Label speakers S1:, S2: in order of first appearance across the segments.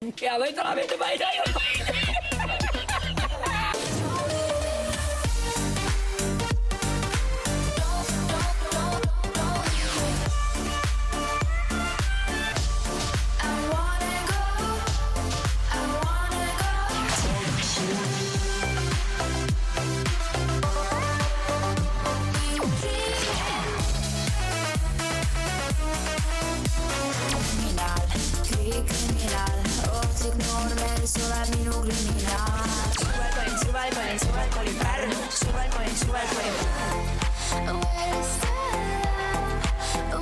S1: Ja võid raamide ma ei taju.
S2: Suvel minu kriminaal Suvel kolin Pärnu Suvel kolin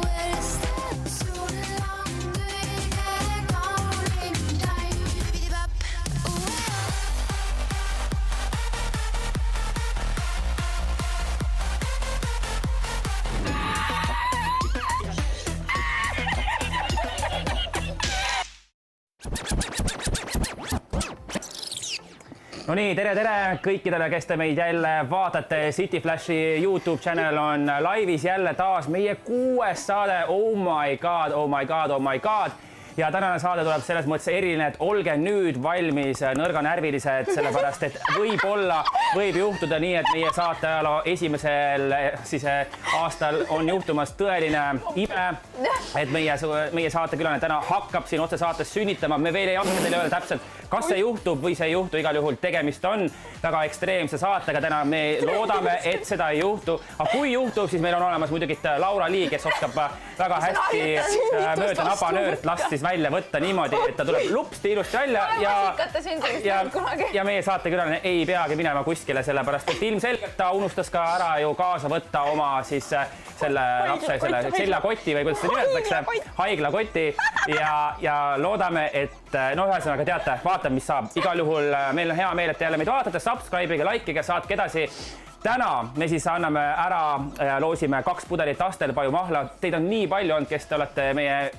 S2: Where is that Sul on kõige kaunim time Pidipap
S3: No nii, tere kõikidele, kes te meid jälle vaatate. City Flashi YouTube channel on laivis jälle taas meie 6. saade. Oh my god. Ja tänane saade tuleb selles mõttes eriline, et olge nüüd valmis nõrganärvilised, sellepärast et võib juhtuda nii, et meie saateajaloo esimesel aastal on juhtumas tõeline ime, et meie saatekülane täna hakkab siin otse saates sünnitama. Me veel ei hakka teile öelda täpselt, kas see juhtub või see ei juhtu, igal juhul tegemist on väga ekstreemse saatega täna. Me loodame, et seda ei juhtu, aga kui juhtub, siis meil on olemas muidugi Laura Lee, kes oskab väga hästi mööda nabanöört last siis välja võtta niimoodi, et ta tuleb lupsti ilusti välja ja meie saatekülane ei peagi minema kuskile, sellepärast et ilmselgelt ta unustas ka ära ju kaasa võtta oma siis selle lapse seljakoti või kuidas seda nimetatakse, haiglakoti ja loodame, et ühesõnaga teate, vaatame, mis saab. Igal juhul meil on hea meel, et te jälle meid vaatate, subscribe'ige, like'ige, saatke edasi. Täna me siis anname ära, loosime 2 pudelit Astelpaju mahla. Teid on nii palju olnud, kes te olete meie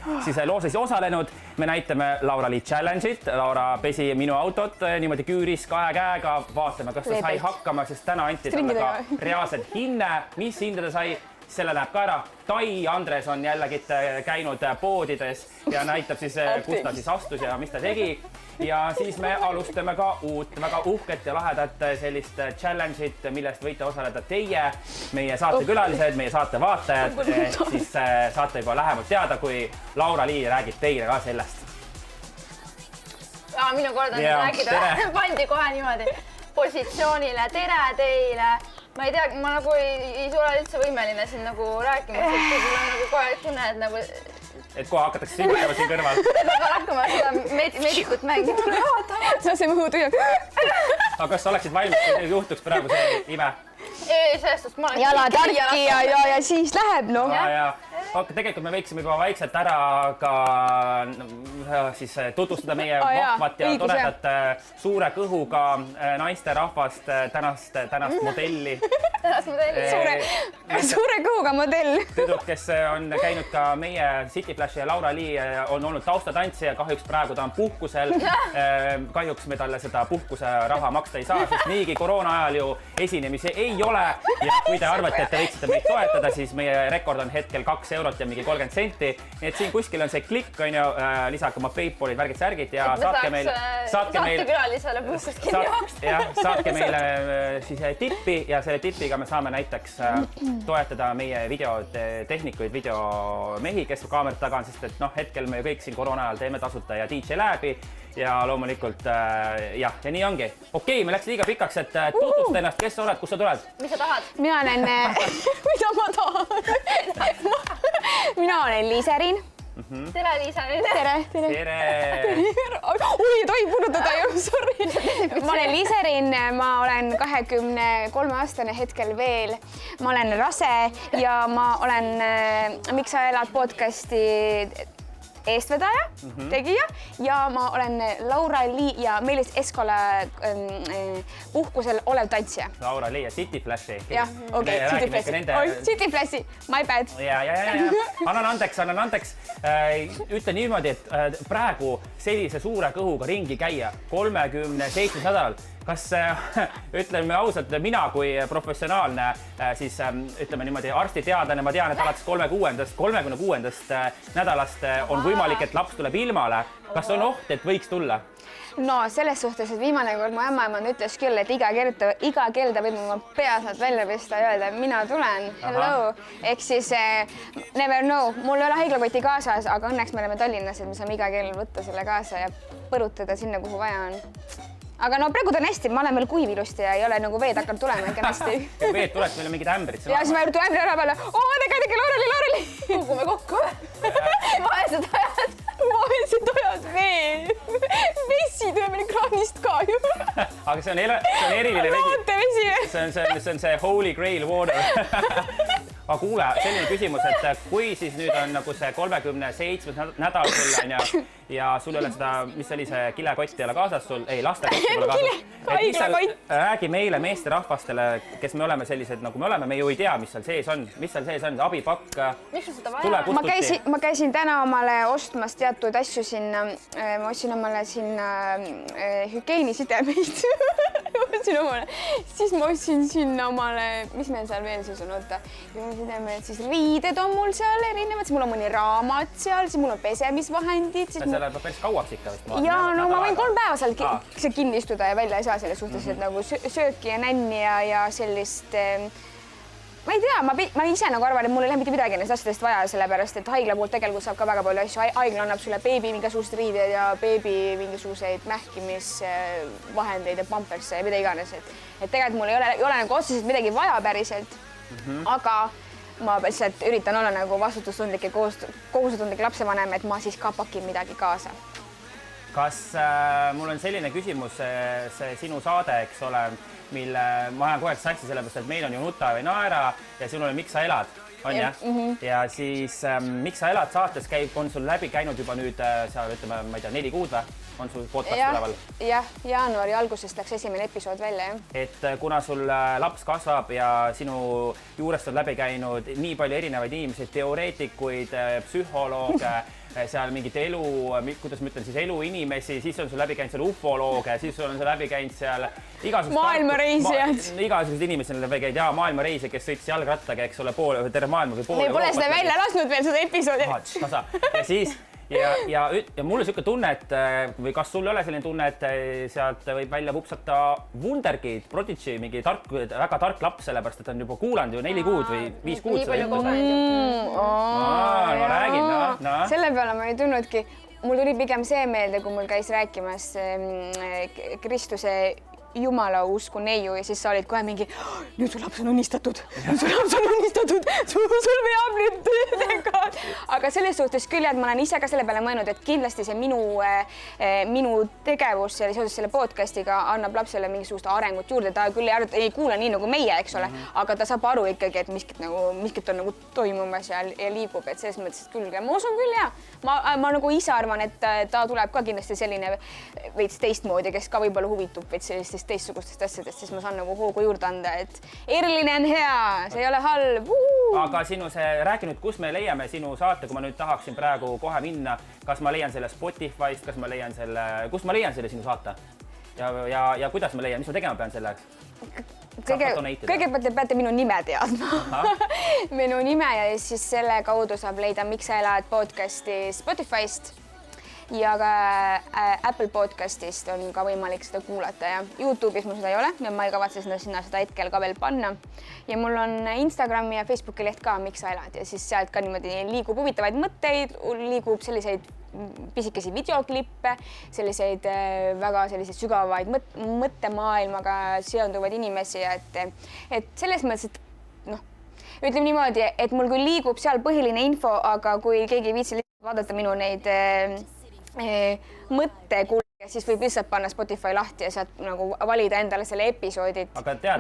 S3: loosis osalenud. Me näitame Laura Lee Challenge'it. Laura pesi minu autot niimoodi küüris 2 käega. Vaatame, kas ta sai hakkama, sest täna anti talle ka reaalselt hinne. Mis hinde ta sai? Selle näeb ka ära. Tai Andres on jällegi käinud poodides ja näitab siis, kus ta siis astus ja mis ta tegi. Ja siis me alustame ka uut, väga uhket ja lahedat sellist challenge'it, millest võite osaleda teie, meie saatekülalised, meie saate vaatajad. Siis saate juba lähemalt teada, kui Laura Lee räägib teile ka sellest.
S4: Minu kord on rääkida, pandi kohe niimoodi positsioonile. Tere teile! Ma ei tea, ma nagu ei ole üldse võimeline siin nagu rääkima, et mul on nagu kohe tunne, et nagu...
S3: Et kohe hakatakse sünnitama siin kõrval.
S4: Ma hakkama seda medikut mängima.
S5: See on muu tühjaks.
S3: Aga kas sa oleksid valmis, kui juhtuks praegu see ime?
S4: Ei, sellest ma olen...
S5: Jalad järgi ja siis läheb, no.
S3: Tegelikult me võiksime juba vaikselt ära ka siis tutvustada meie vahvat ja toredat suure kõhuga naisterahvast tänast modelli.
S5: Suure kõhuga modell.
S3: Tüdruk, kes on käinud ka meie City Flashi ja Laura Lee on olnud taustatantsija, kahjuks praegu ta on puhkusel. Kahjuks me talle seda puhkuse raha maksta ei saa, sest niigi koroona ajal ju esinemisi ei ole. Ja kui te arvate, et te võiksite meid toetada, siis meie rekord on hetkel 2 eurot ja mingi 30 senti. Nii et siin kuskil on see klikk, on ju, lisake oma Paypalid, värgid, särgid ja saatke meile
S4: saatekülalisele puhkust kinni maksta.
S3: Saatke meile siis tippi ja selle tipiga me saame näiteks toetada meie videotehnikuid, videomehi, kes kaamerat taga on, sest et hetkel me ju kõik siin koroona ajal teeme tasuta ja DJ läbi ja loomulikult ja nii ongi. Okei, me läks liiga pikaks, et tutvusta ennast, kes sa oled, kus sa tuled?
S4: Mis sa tahad?
S5: Mina olen... Mida ma tahan? Mina olen Liiserin.
S4: Tere, Liiserin.
S5: Tere. Oi, tohi punutada ju, sorry. Ma olen Liiserin, ma olen 23-aastane hetkel veel. Ma olen rase ja ma olen Miks sa elad podcasti eestvedaja, tegija ja ma olen Laura Lee ja Meelis Eskola puhkusel olev tantsija.
S3: Laura Lee ja City Flashi.
S5: Jah, okei, City Flashi. City Flashi, my bad.
S3: Ja. Annan andeks. Ütle niimoodi, et praegu sellise suure kõhuga ringi käia 37 nädalal kas ütleme ausalt, mina kui professionaalne siis ütleme niimoodi arstiteadlane, ma tean, et alates 36. nädalast on võimalik, et laps tuleb ilmale. Kas on oht, et võiks tulla?
S5: No selles suhtes, et viimane kord mu ämmaemand ütles küll, et iga kell ta võib oma peasad välja pista ja öelda, mina tulen, hello. Ehk siis never know, mul ei ole haiglakoti kaasas, aga õnneks me oleme Tallinnas, et me saame iga kell võtta selle kaasa ja põrutada sinna, kuhu vaja on. Aga no praegu ta on hästi, ma olen veel kuiv ilusti ja ei ole nagu veed hakanud tulema ikka hästi.
S3: Veed tuleks meile mingid ämbrid.
S5: Ja siis ma tulen ämbri ära peale, tege, Laureli.
S4: Kukume kokku. Vaesed ajad.
S5: Vaesed ajad veel. Vesi tuleb meil kraanist ka ju.
S3: Aga see on eriline
S5: vesi.
S3: See on see holy grail water. Aga kuule, selline küsimus, et kui siis nüüd on nagu see 37. nädal sul ja sul ei ole seda, mis oli see kilekott ei ole kaasas sul, ei lastekotti pole kaasas. Räägi meile meesterahvastele, kes me oleme sellised, nagu me oleme, me ju ei tea, mis seal sees on, abipakk.
S4: Miks sul seda vaja?
S5: Ma käisin täna omale ostmas teatud asju sinna, ma ostsin omale sinna hügieenisidemeid. Siis ma ostsin sinna omale, mis meil seal veel siis on, oota, siis riided on mul seal erinevad, siis mul on mõni raamat seal, siis mul on pesemisvahendid.
S3: Seal on päris kauaks ikka vist.
S5: Ja no ma võin 3 päeva seal kinni istuda ja välja ei saa selles suhtes, et nagu sööki ja nänni ja sellist, ma ei tea, ma ise nagu arvan, et mul ei lähe mitte midagi nendest asjadest vaja, sellepärast et haigla poolt tegelikult saab ka väga palju asju. Haigla annab sulle beebi mingisugused riided ja beebi mingisuguseid mähkimisvahendeid ja pampersse ja mida iganes. Et tegelikult mul ei ole nagu otseselt midagi vaja päriselt, aga ma lihtsalt üritan olla nagu vastutustundlik ja kohustustundik lapsevanem, et ma siis ka pakin midagi kaasa.
S3: Kas mul on selline küsimus, see sinu saade, eks ole, mille ma ajan kogu aeg sassi, sellepärast, et meil on ju Nuta või Naera ja sinul on Miks sa elad, on jah? Ja siis Miks sa elad saates on sul läbi käinud juba nüüd seal, ütleme, ma ei tea, 4 kuud või? On sul podcast tuleval?
S5: Jah, jaanuari algusest läks esimene episood välja, jah.
S3: Et kuna sul laps kasvab ja sinu juurest on läbi käinud nii palju erinevaid inimesi, teoreetikuid, psühholooge, seal mingit elu, kuidas ma ütlen siis eluinimesi, siis on sul läbi käinud seal ufolooge, siis on sul läbi käinud seal igasugused inimesed on läbi käinud ja maailmareise, kes sõitis jalgrattaga, eks ole, terve maailma või poole.
S5: Me pole seda välja lasknud veel seda episoodi.
S3: Ja siis ja mul on selline tunne, et või kas sul ei ole selline tunne, et sealt võib välja vupsata Wunderkid, Prodigy, mingi väga tark laps, sellepärast, et on juba kuulanud ju 4 kuud või 5 kuud.
S4: Nii palju kogenud.
S3: Ma räägin,
S5: Selle peale ma ei tulnudki. Mul tuli pigem see meelde, kui mul käis rääkimas Kristuse Jumala usku neiu ja siis sa olid kohe mingi, nüüd su laps on unistatud, sul veab nüüd tüdega. Aga selles suhtes küll, et ma olen ise ka selle peale mõelnud, et kindlasti see minu tegevus seoses selle podcastiga annab lapsele mingisugust arengut juurde. Ta küll ei kuula nii nagu meie, eks ole, aga ta saab aru ikkagi, et miskit on nagu toimumas ja liigub, et selles mõttes küll. Ma usun küll ja ma nagu ise arvan, et ta tuleb ka kindlasti selline veits teistmoodi, kes ka võib-olla huvitub veits sellistest teistsugustest asjadest, siis ma saan nagu hoogu juurde anda, et eriline on hea, see ei ole halb.
S3: Aga sinu räägi nüüd, kus me leiame sinu saate, kui ma nüüd tahaksin praegu kohe minna, kas ma leian selle Spotify'st, kas ma leian selle, kus ma leian selle sinu saate? Ja kuidas ma leian, mis ma tegema pean selleks?
S5: Kõigepealt te peate minu nime teadma. Minu nime ja siis selle kaudu saab leida Miks sa elad podcasti Spotify'st ja ka Apple podcastist on ka võimalik seda kuulata ja YouTube'is mul seda ei ole ja ma ei kavatse sinna seda hetkel ka veel panna. Ja mul on Instagrami ja Facebooki leht ka Miks sa elad ja siis sealt ka niimoodi liigub huvitavaid mõtteid, liigub selliseid pisikesi videoklippe, selliseid väga selliseid sügavaid mõttemaailmaga seonduvaid inimesi, et selles mõttes, et ütleme niimoodi, et mul küll liigub seal põhiline info, aga kui keegi viitsi vaadata minu neid mõttekulge, siis võib lihtsalt panna Spotify lahti ja sealt nagu valida endale selle episoodid,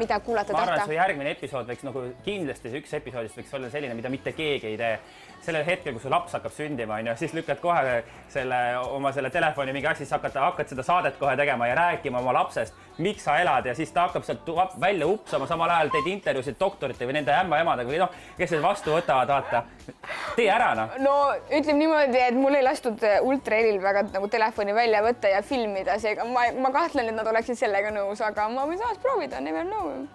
S5: mida kuulata tahta.
S3: Ma arvan, et su järgmine episood võiks nagu kindlasti see üks episoodist võiks olla selline, mida mitte keegi ei tee. Sellel hetkel, kui su laps hakkab sündima, siis lükkad kohe oma selle telefoni mingi asja, siis hakkad seda saadet kohe tegema ja rääkima oma lapsest, miks sa elad ja siis ta hakkab sealt välja upsama, samal ajal teed intervjuusid doktorite või nende ämma-emadega või kes need vastu võtavad, vaata. tee ära, noh.
S5: no ütleme niimoodi, et mul ei lastud ultrahelil väga nagu telefoni välja võtta ja filmida, seega ma kahtlen, et nad oleksid sellega nõus, aga ma võin samas proovida, never know.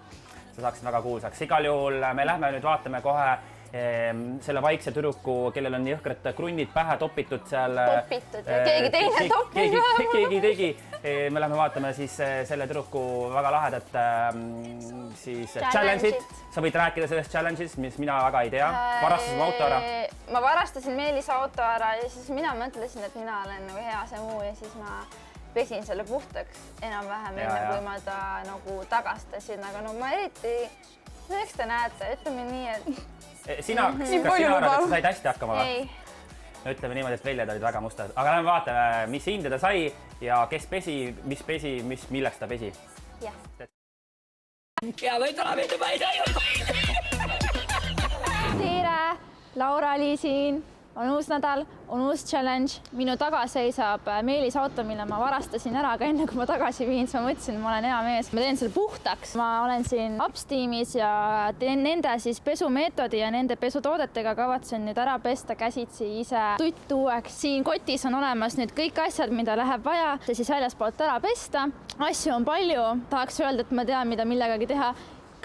S3: Sa saaksid väga kuulsaks. Igal juhul me lähme nüüd vaatame kohe selle vaikse tüdruku, kellel on jõhkrad krunnid pähe topitud seal.
S4: Topitud ja keegi teine topinud.
S3: Keegi tegi. Me lähme vaatame siis selle tüdruku väga lahedat siis challenge'it. Sa võid rääkida sellest challenge'ist, mis mina väga ei tea. Varastasid mu auto ära?
S4: Ma varastasin Meelise auto ära ja siis mina mõtlesin, et mina olen nagu hea see muu ja siis ma pesin selle puhtaks enam-vähem enne, kui ma ta nagu tagastasin, aga no ma eriti, eks te näete, ütleme nii, et
S3: kas sina arvad, et sa said hästi hakkama?
S4: Ei.
S3: No ütleme niimoodi, et väljad olid väga mustad. Aga lähme vaatame, mis hinde ta sai ja kes pesi, milleks ta pesi.
S4: Jah.
S1: Ja või tuleb ette paida
S4: Tere! Laura-Li siin. On uus nädal, on uus challenge. Minu taga seisab Meelise auto, mille ma varastasin ära, aga enne kui ma tagasi viin, siis ma mõtlesin, ma olen hea mees. Ma teen selle puhtaks. Ma olen siin Upsteamis ja teen nende siis pesumeetodi ja nende pesutoodetega kavatsen nüüd ära pesta käsitsi ise tuttuueks. Siin kotis on olemas nüüd kõik asjad, mida läheb vaja. See siis väljaspoolt ära pesta. Asju on palju. Tahaks öelda, et ma tean, mida millegagi teha.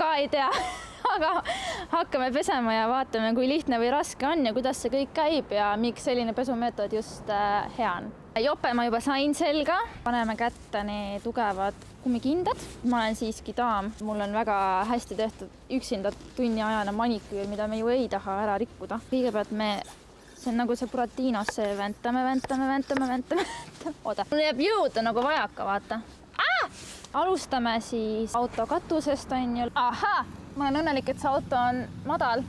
S4: Ka ei tea. Aga hakkame pesema ja vaatame, kui lihtne või raske on ja kuidas see kõik käib ja miks selline pesumeetod just hea on. Jope ma juba sain selga. Paneme kätte need tugevad kummikindad. Ma olen siiski daam. Mul on väga hästi tehtud üksinda tunniajane maniküür, mida me ju ei taha ära rikkuda. Kõigepealt see on nagu see Buratinos, see ventame. Oota, mul jääb jõuda nagu vajaka, vaata. Alustame siis auto katusest, on ju. Ahaa! Ma olen õnnelik, et see auto on madal.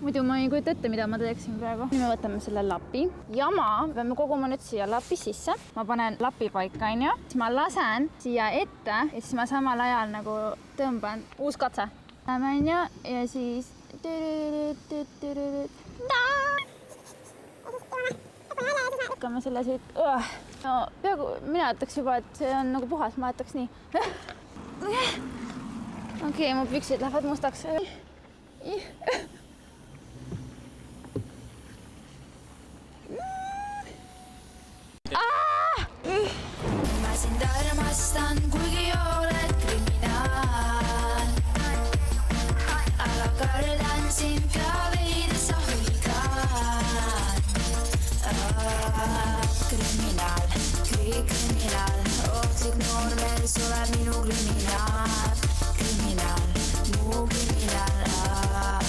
S4: Muidu ma ei kujuta ette, mida ma teeksin praegu. Nüüd me võtame selle lapi. Jama peame koguma nüüd siia lapi sisse. Ma panen lapi paika, on ju. Siis ma lasen siia ette ja siis ma samal ajal nagu tõmban. Uus katse. Lähme, on ju. Ja siis... Hakkame selle siit... No, peaaegu mina jätaks juba, et see on nagu puhas. Ma jätaks nii. Okei, mu püksid lähevad mustaks.
S2: Ma sind armastan, kuigi oled kriminaal. Aga kardan sind ka veidi sa hõlgaan. Kriminaal, kriminaal, ohtlik noormees, oled minu kriminaal. Kriminaal, muu kriminaal.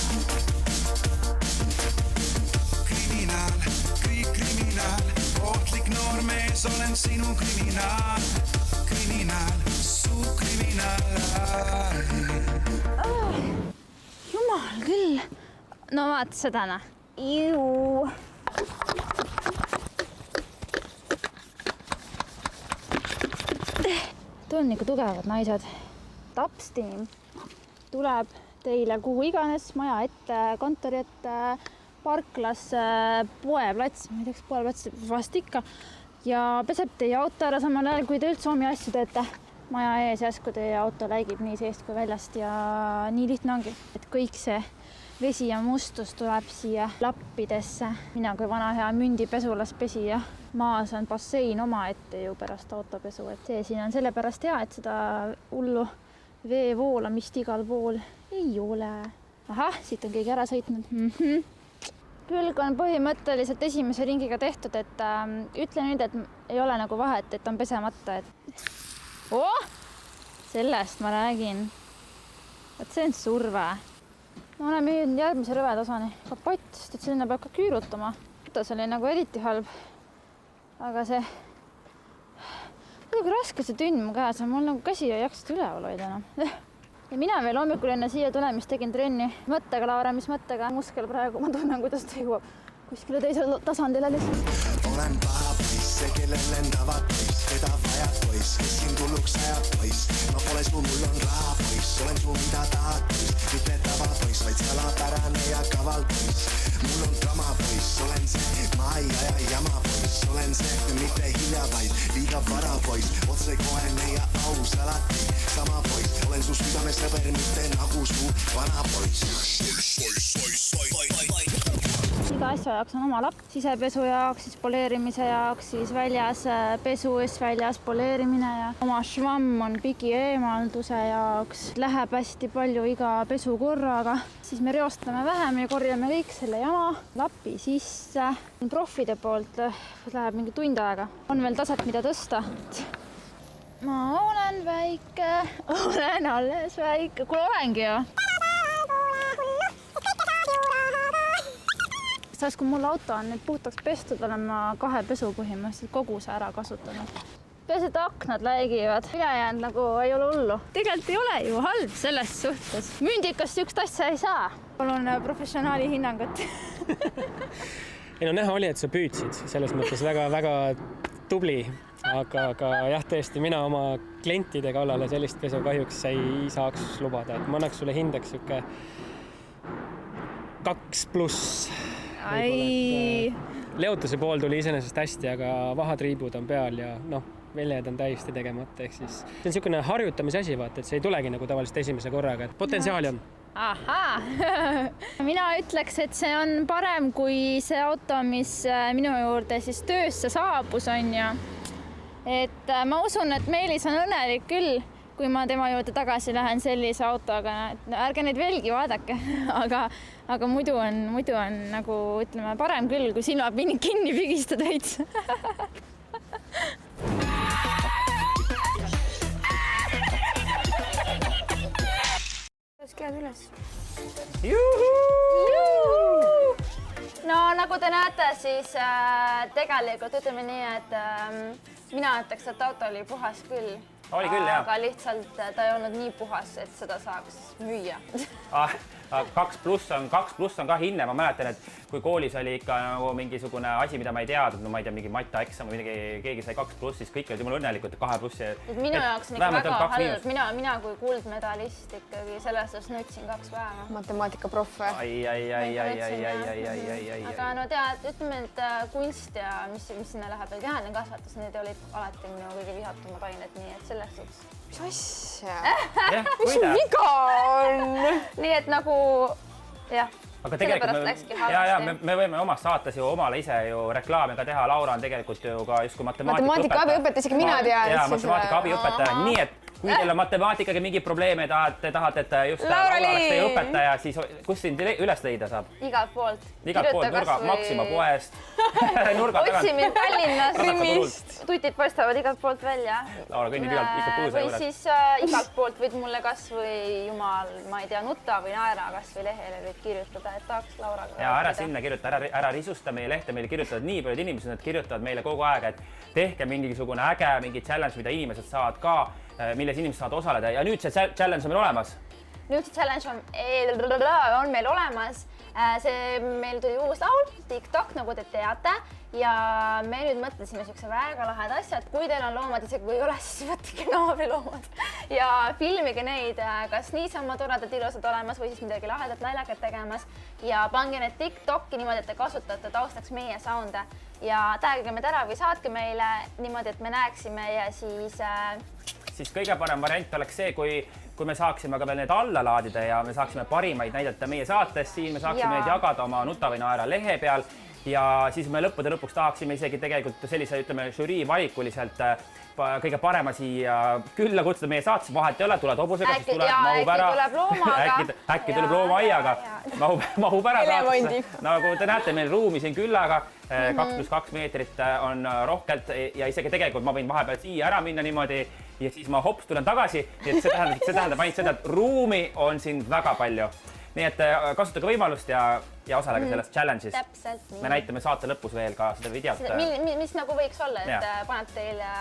S6: Kriminaal, kriminaal, ohtlik noormees, olen sinu kriminaal. Kriminaal, su kriminaal.
S4: Jumal küll. No vaata seda, noh. Iu. Te on ikka tugevad naised. Upsteam tuleb teile kuhu iganes, maja ette, kontori ette, parklasse, poeplats, ma ei teaks, poeplats vast ikka, ja peseb teie auto ära samal ajal, kui te üldse omi asju teete. Maja ees jäsku teie auto läigib nii seest kui väljast ja nii lihtne ongi, et kõik see vesi ja mustus tuleb siia lappidesse. Mina kui vana hea mündipesulas pesija. Maas on bassein oma ette ju pärast autopesu, et see siin on sellepärast hea, et seda hullu veevoolamist igal pool ei ole. Ahah, siit on keegi ära sõitnud. Külg on põhimõtteliselt esimese ringiga tehtud, et ütle nüüd, et ei ole nagu vahet, et on pesemata. Sellest ma räägin. Et see on surve. Ma olen müünud järgmise rõvetasani. Kapott, sest et selline peab ka küürutama. See oli nagu eriti halb. Aga see... Kuidagi raske see tünn mu käes on. Mul nagu käsi ei jaksast üleval hoida enam. Ja mina veel hommikul enne siia tulemist tegin trenni. Mõttega, Laura, mis mõttega? Muskel praegu. Ma tunnen, kuidas ta jõuab kuskile teisele tasandile lihtsalt.
S6: Olen paha poiss, see kellel lendavad poiss, keda vajab poiss, kes siin tulluks ajab poiss. Ma pole su, mul on raha poiss, olen su, mida tahad poiss, mitte tava poiss, vaid salapärane ja kaval poiss. Mul on drama poiss, olen see, ma ei aja jama poiss, olen see, mitte hilja, vaid liiga vara poiss, otsekohene ja aus alati, sama poiss, olen su südames sõber, mitte nagu su vana poiss.
S4: iga asja jaoks on oma lapp. Sisepesu jaoks, siis poleerimise jaoks, siis väljas pesu, siis väljas poleerimine ja oma švamm on pigi eemalduse jaoks. Läheb hästi palju iga pesu korraga. Siis me reostame vähem ja korjame kõik selle jama lapi sisse. Profide poolt läheb mingi tund aega. On veel taset, mida tõsta. Ma olen väike, olen alles väike. Kuule, olengi ju. Saas, kui mul auto on nüüd puhtaks pestud, olen ma 2 pesu põhimõtteliselt koguse ära kasutanud. Peaasi, et aknad läigivad. Ülejäänud nagu ei ole hullu. Tegelikult ei ole ju halb selles suhtes. Mündikast sihukest asja ei saa. Palun professionaali hinnangut.
S7: Ei no näha oli, et sa püüdsid selles mõttes väga-väga tubli, aga jah, tõesti, mina oma klientide kallale sellist pesu kahjuks ei saaks lubada. Et ma annaks sulle hindeks sihuke 2+. Leotuse pool tuli iseenesest hästi, aga vahatriibud on peal ja veljed on täiesti tegemata. Ehk siis see on niisugune harjutamise asi, vaata, et see ei tulegi nagu tavaliselt esimese korraga, et potentsiaali on.
S4: Ahaa! Mina ütleks, et see on parem kui see auto, mis minu juurde siis töösse saabus, on ju. Et ma usun, et Meelis on õnnelik küll, kui ma tema juurde tagasi lähen sellise autoga. Ärge neid veelgi vaadake, aga muidu on nagu, ütleme, parem küll, kui silmad kinni pigistada veits.
S5: Käed üles.
S4: No nagu te näete, siis tegelikult ütleme nii, et mina ütleks, et auto oli puhas küll.
S3: Oli küll, jah.
S4: Aga lihtsalt ta ei olnud nii puhas, et seda saaks müüa.
S3: 2+ on ka hinne. Ma mäletan, et kui koolis oli ikka nagu mingisugune asi, mida ma ei teadnud, no ma ei tea, mingi matja eksam või keegi sai 2+, siis kõik olid jumala õnnelikud, et 2+.
S4: Minu jaoks on ikka väga halb. Mina kui kuldmedalist ikkagi selles suhtes nutsin 2 päeva.
S5: Matemaatika proff.
S4: Aga no tead, ütleme, et kunst ja mis sinna läheb, kehaline kasvatus, need olid alati minu kõige vihatumad ained, nii et selles suhtes.
S5: Mis asja?
S3: Mis
S5: viga on?
S4: Nii et nagu, jah.
S3: Aga tegelikult me võime omast saates ju omale ise ju reklaami ka teha. Laura on tegelikult ju ka justkui
S5: matemaatika abiõpetaja, isegi mina tean.
S3: Jaa, matemaatika abiõpetaja. Nii et kui teil on matemaatikaga mingi probleeme ja tahate, et just Laura oleks teie õpetaja, siis kus sind üles leida saab?
S4: Igalt poolt.
S3: Igalt poolt, nurga, Maxima poest.
S4: Otsi mind Tallinnas. Tutid paistavad igalt poolt välja.
S3: Laura kõnnib ikka puuse juures.
S4: Või siis igalt poolt võid mulle kas või jumal, ma ei tea, nutta või naera kas või lehele võid kirjutada, et tahaks Lauraga.
S3: Ja ära sinna kirjuta, ära risusta meie lehte, meile kirjutavad nii paljud inimesed, nad kirjutavad meile kogu aeg, et tehke mingisugune äge, mingi challenge, mida inimesed saavad ka, milles inimesed saavad osaleda ja nüüd see challenge on meil olemas.
S4: Nüüd see challenge on meil olemas. Meil tuli uus laul, TikTok, nagu te teate, ja me nüüd mõtlesime niisuguse väga laheda asja, et kui teil on loomad, isegi kui ei ole, siis võttige naabriloomad ja filmige neid, kas niisama toredad ilusad olemas või siis midagi lahedat naljakat tegemas ja pange need TikToki niimoodi, et te kasutate taustaks meie sounde ja tagige meid ära või saatke meile niimoodi, et me näeksime ja
S3: siis kõige parem variant oleks see, kui me saaksime ka veel need alla laadida ja me saaksime parimaid näidata meie saates siin, me saaksime neid jagada oma Nuta või Naera lehe peal ja siis me lõppude lõpuks tahaksime isegi tegelikult sellise, ütleme, žürii valikuliselt kõige parema siia külla kutsuda meie saates, vahet ei ole, tuled hobusega, siis tuleb, mahub ära. Äkki tuleb loomaaiaga, mahub ära saates. Nagu te näete, meil ruumi siin küllaga, 2+2 meetrit on rohkelt ja isegi tegelikult ma võin vahepeal siia ära minna niimoodi ja siis ma hops tulen tagasi, nii et see tähendab ainult seda, et ruumi on siin väga palju. Nii et kasutage võimalust ja osalege selles challenge'is.
S4: Täpselt nii.
S3: Me näitame saate lõpus veel ka seda videot.
S4: Mis nagu võiks olla, et paned teile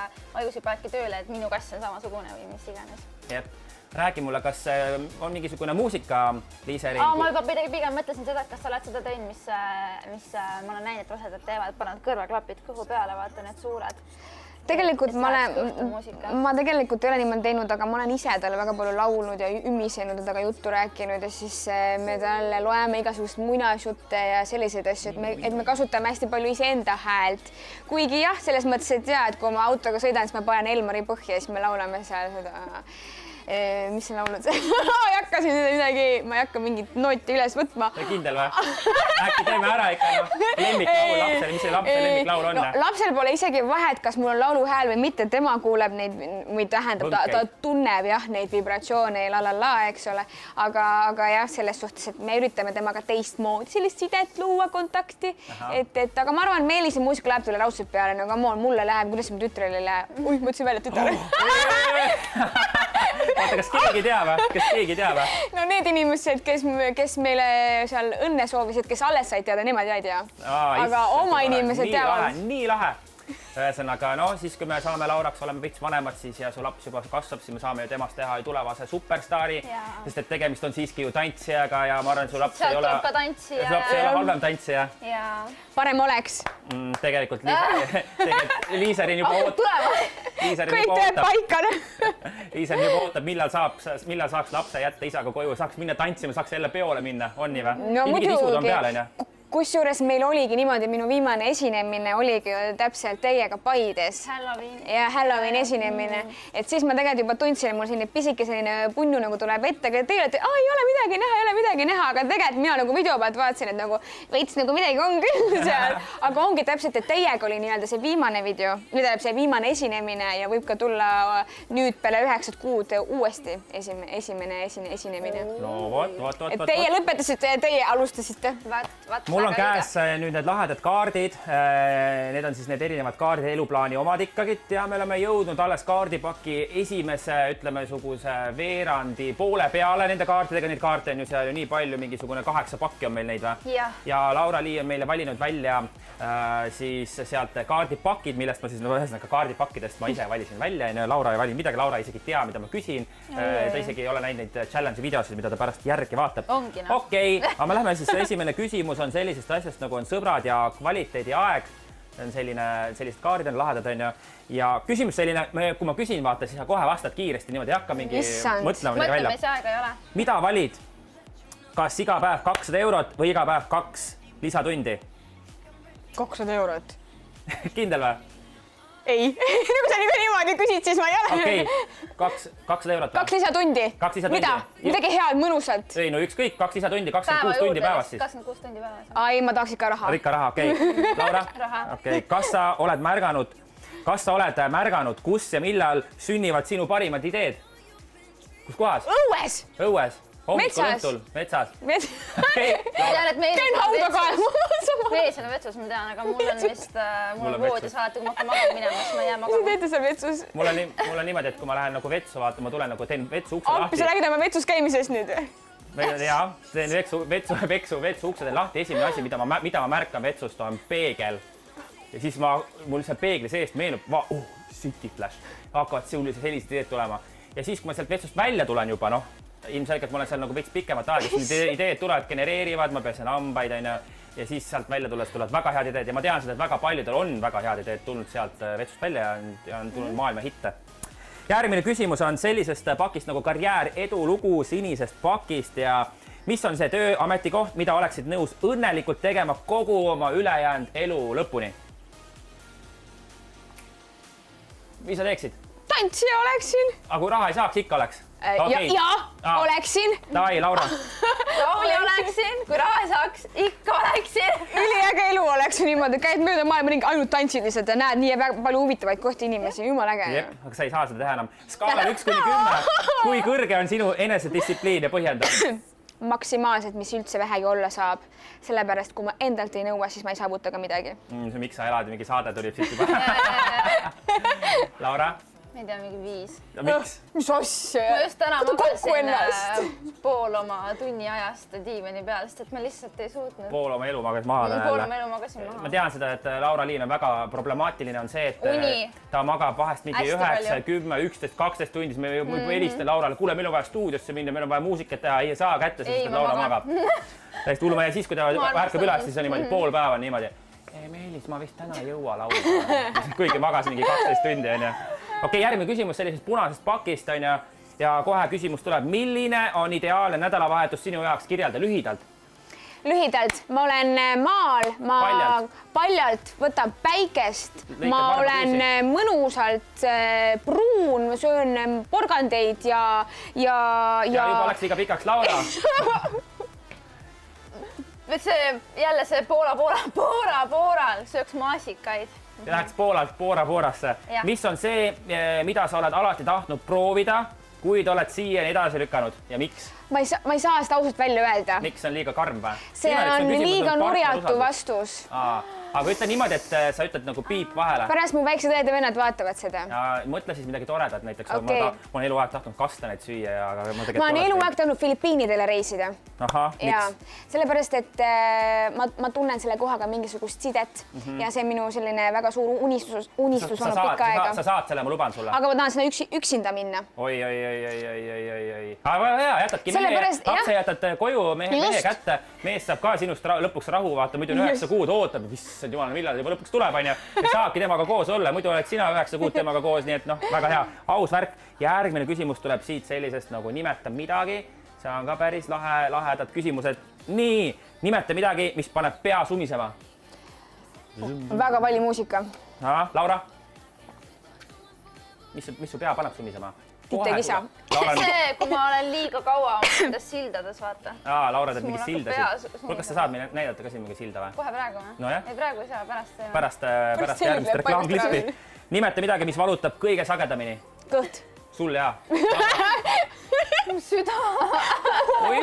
S4: ajusüpaatki tööle, et minu kass on samasugune või mis iganes.
S3: Jep. Räägi mulle, kas on mingisugune muusika, Liiseri?
S4: Ma juba pigem mõtlesin seda, et kas sa oled seda teinud, mis ma olen näinud, et rasedad teevad, panevad kõrvaklapid kõhu peale, vaata need suured.
S5: Tegelikult ma tegelikult ei ole niimoodi teinud, aga ma olen ise talle väga palju laulnud ja ümisenud ja taga juttu rääkinud ja siis me talle loeme igasugust muinasjutte ja selliseid asju, et me kasutame hästi palju iseenda häält. Kuigi jah, selles mõttes, et kui ma autoga sõidan, siis ma panen Elmari põhja ja siis me laulame seal seda mis see laulud ei hakka siin midagi, ma ei hakka mingit nooti üles võtma.
S3: Kindel või? Äkki teeme ära ikka lemmiklaul lapsele, mis see lapse lemmiklaul on?
S5: Lapsel pole isegi vahet, kas mul on lauluhääl või mitte, tema kuuleb neid, või tähendab, ta tunneb jah, neid vibratsioone ja la, eks ole. Aga jah, selles suhtes, et me üritame temaga teistmoodi sellist sidet luua, kontakti. Aga ma arvan, Meelise muusika läheb talle raudselt peale, no come on, mulle läheb, kuidas mu tütrele läheb. Mõtlesin välja tütre.
S3: Vaata, kas keegi teab?
S5: No need inimesed, kes meile seal õnne soovisid, kes alles said teada, nemad ei tea. Aga oma inimesed teavad.
S3: Nii lahe. Ühesõnaga, siis kui me saame Lauraks, oleme veits vanemad siis ja su laps juba kasvab, siis me saame ju temast teha tulevase superstaari, sest et tegemist on siiski ju tantsijaga ja ma arvan, et su laps ei ole halvem tantsija.
S5: Parem oleks.
S3: Tegelikult Liisarin juba ootab, millal saaks lapse jätta isaga koju, saaks minna tantsima, saaks jälle peole minna, on nii või?
S5: No muidugi. Kusjuures meil oligi niimoodi, minu viimane esinemine oligi täpselt teiega Paides. Halloween esinemine. Et siis ma tegelikult juba tundsin, mul selline pisike selline punnu nagu tuleb ette, aga teile, et ei ole midagi näha, aga tegelikult mina nagu video pealt vaatasin, et nagu veits nagu midagi on küll seal. Aga ongi täpselt, et teiega oli nii-öelda see viimane video, nüüd läheb see viimane esinemine ja võib ka tulla nüüd peale 9 kuud uuesti esimene esinemine.
S3: No vot.
S5: Et teie lõpetasite ja teie alustasite.
S3: Mul on käes nüüd need lahedad kaardid, need on siis need erinevad kaardid eluplaani omad ikkagi ja me oleme jõudnud alles kaardipaki esimese, ütleme, suguse veerandi poole peale nende kaartidega, neid kaarte on ju seal ju nii palju, mingisugune 8 pakki on meil neid või? Ja Laura-Lii on meile valinud välja siis sealt kaardipakid, millest ma siis ühesõnaga kaardipakkidest ma ise valisin välja, Laura ei valinud midagi, Laura isegi ei tea, mida ma küsin, ta isegi ei ole näinud neid challenge videosid, mida ta pärast järgi vaatab. Okei, aga me läheme siis, esimene küsimus on sellisest asjast nagu on sõbrad ja kvaliteediaeg. On sellised kaardid on lahedad, on ju. Ja küsimus selline, kui ma küsin, vaata, siis sa kohe vastad kiiresti, niimoodi ei hakka mingi mõtlema midagi välja.
S4: Mõtleme, see aega ei ole.
S3: Mida valid? Kas iga päev 200 eurot või iga päev 2 lisatundi?
S5: 200 eurot.
S3: Kindel või?
S5: Ei, nagu sa niimoodi küsid, siis ma ei ole.
S3: Okei, 200 eurot.
S5: 2 lisatundi. Mida? Midagi head, mõnusat.
S3: Ei, no ükskõik, 2 lisatundi, 26 tundi päevas siis.
S4: 26 tundi päevas.
S5: Ai, ma tahaks ikka raha.
S3: Ikka raha, okei. Laura? Okei, kas sa oled märganud, kus ja millal sünnivad sinu parimad ideed? Kus kohas?
S5: Õues.
S3: Õues. Hommikul õhtul, metsas.
S5: Käin hauda kaemas.
S4: Mees on vetsus, ma tean, aga mul on vist, mul on voodis alati, kui ma hakkan magama minema, siis ma jään magama.
S5: Mis sa teete seal vetsus?
S3: Mul on niimoodi, et kui ma lähen nagu vetsu vaata, ma tulen nagu teen vetsu ukse lahti.
S5: Sa räägid oma vetsus käimisest nüüd?
S3: Jaa, teen vetsu ukse teen lahti. Esimene asi, mida ma märkan vetsust, on peegel. Ja siis mul see peegli seest meenub, City Flash, hakkavad sellised ideed tulema. Ja siis, kui ma sealt vetsust välja tulen juba, ilmselgelt ma olen seal nagu veits pikemat aega, siis ideed tulevad, genereerivad, ma pesen hambaid, ja siis sealt välja tulles tulevad väga head ideed ja ma tean seda, et väga paljudel on väga head ideed tulnud sealt vetsust välja ja on tulnud maailma hitte. Järgmine küsimus on sellisest pakist nagu karjäär, edulugu sinisest pakist ja mis on see töö, ametikoht, mida oleksid nõus õnnelikult tegema kogu oma ülejäänud elu lõpuni? Mis sa teeksid?
S5: Tantsija oleksin.
S3: Aga kui raha ei saaks, ikka oleks?
S5: Oleksin.
S3: Davai, Laura.
S4: Lauli oleksin, kui raha ei saaks, ikka oleksin.
S5: Üliäge elu oleks niimoodi, käid mööda maailma ringi, ainult tantsid lihtsalt ja näed nii palju huvitavaid kohti inimesi, jumal äge.
S3: Aga sa ei saa seda teha enam. Skaalal 1–10, kui kõrge on sinu enesedistsipliin ja põhjendus?
S5: Maksimaalselt, mis üldse vähegi olla saab. Sellepärast, kui ma endalt ei nõua, siis ma ei saavuta ka midagi.
S3: Miks sa elad, mingi saade tulib siit juba? Laura?
S4: Ma ei tea, mingi 5.
S3: Ja miks?
S5: Mis asja?
S4: Ma just täna magasin pool oma tunni ajast diivani peal, sest et ma lihtsalt ei suutnud.
S3: Pool oma elu magasin maha.
S4: Pool oma elu magasin maha.
S3: Ma tean seda, et Laura-Liin on väga problemaatiline on see, et ta magab vahest mingi 9, 10, 11, 12 tundis. Me helistan Laurale, kuule, meil on vaja stuudiosse minna, meil on vaja muusikat teha, ei saa kätte, sest et Laura magab. Täiesti hullu. Ja siis, kui ta ärkab üles, siis on niimoodi pool päeva niimoodi. Meelis, ma vist täna ei jõua laulda. Kuigi magas mingi 12 tundi, on ju. Okei, järgmine küsimus sellisest punasest pakist, on ju. Ja kohe küsimus tuleb, milline on ideaalne nädalavahetus sinu jaoks, kirjelda lühidalt?
S5: lühidalt, ma olen maal, ma paljalt võtan päikest, ma olen mõnusalt pruun, ma söön porgandeid ja
S3: juba läks liiga pikaks, Laura.
S4: Jälle see Pooral sööks maasikaid.
S3: Läheks Poolalt Poorasse. Mis on see, mida sa oled alati tahtnud proovida, kuid oled siiani edasi lükanud ja miks?
S5: Ma ei saa seda ausalt välja öelda.
S3: Miks on liiga karm või?
S5: See on liiga nurjatu vastus.
S3: Aga ütle niimoodi, et sa ütled nagu piip vahele.
S5: Pärast mu väiksed õed ja vennad vaatavad seda.
S3: Mõtle siis midagi toredat, näiteks ma olen eluaeg tahtnud kastaneid süüa.
S5: Ma olen eluaeg tahtnud Filipiinidele reisida.
S3: Miks?
S5: Sellepärast, et ma tunnen selle kohaga mingisugust sidet ja see on minu selline väga suur unistus olnud pikka aega.
S3: Sa saad selle, ma luban sulle.
S5: Aga ma tahan sinna üksinda minna.
S3: Oi. Aga hea, jätadki lapse jätad koju mehe kätte. Mees saab ka sinust lõpuks rahu, vaata, muidu on 9 kuud ootab, issand jumal, millal juba lõpuks tuleb, ja saabki temaga koos olla, muidu oled sina 9 kuud temaga koos, nii et väga hea, aus värk. Järgmine küsimus tuleb siit sellisest nagu nimeta midagi, see on ka päris lahedad küsimused. Nii, nimeta midagi, mis paneb pea sumisema.
S5: Väga palju muusika.
S3: Laura? Mis su pea paneb sumisema?
S5: Titekisa.
S4: See, kui ma olen liiga kaua nendes sildades, vaata.
S3: Laura teeb mingi sildasid. Kas sa saad meile näidata ka siin mingi silda või?
S4: Kohe praegu, või? Ei, praegu ei saa, pärast.
S3: Pärast järgmist reklaamklippi. Nimeta midagi, mis valutab kõige sagedamini.
S5: Kõht.
S3: Sul, jaa.
S4: Süda.
S3: Oi.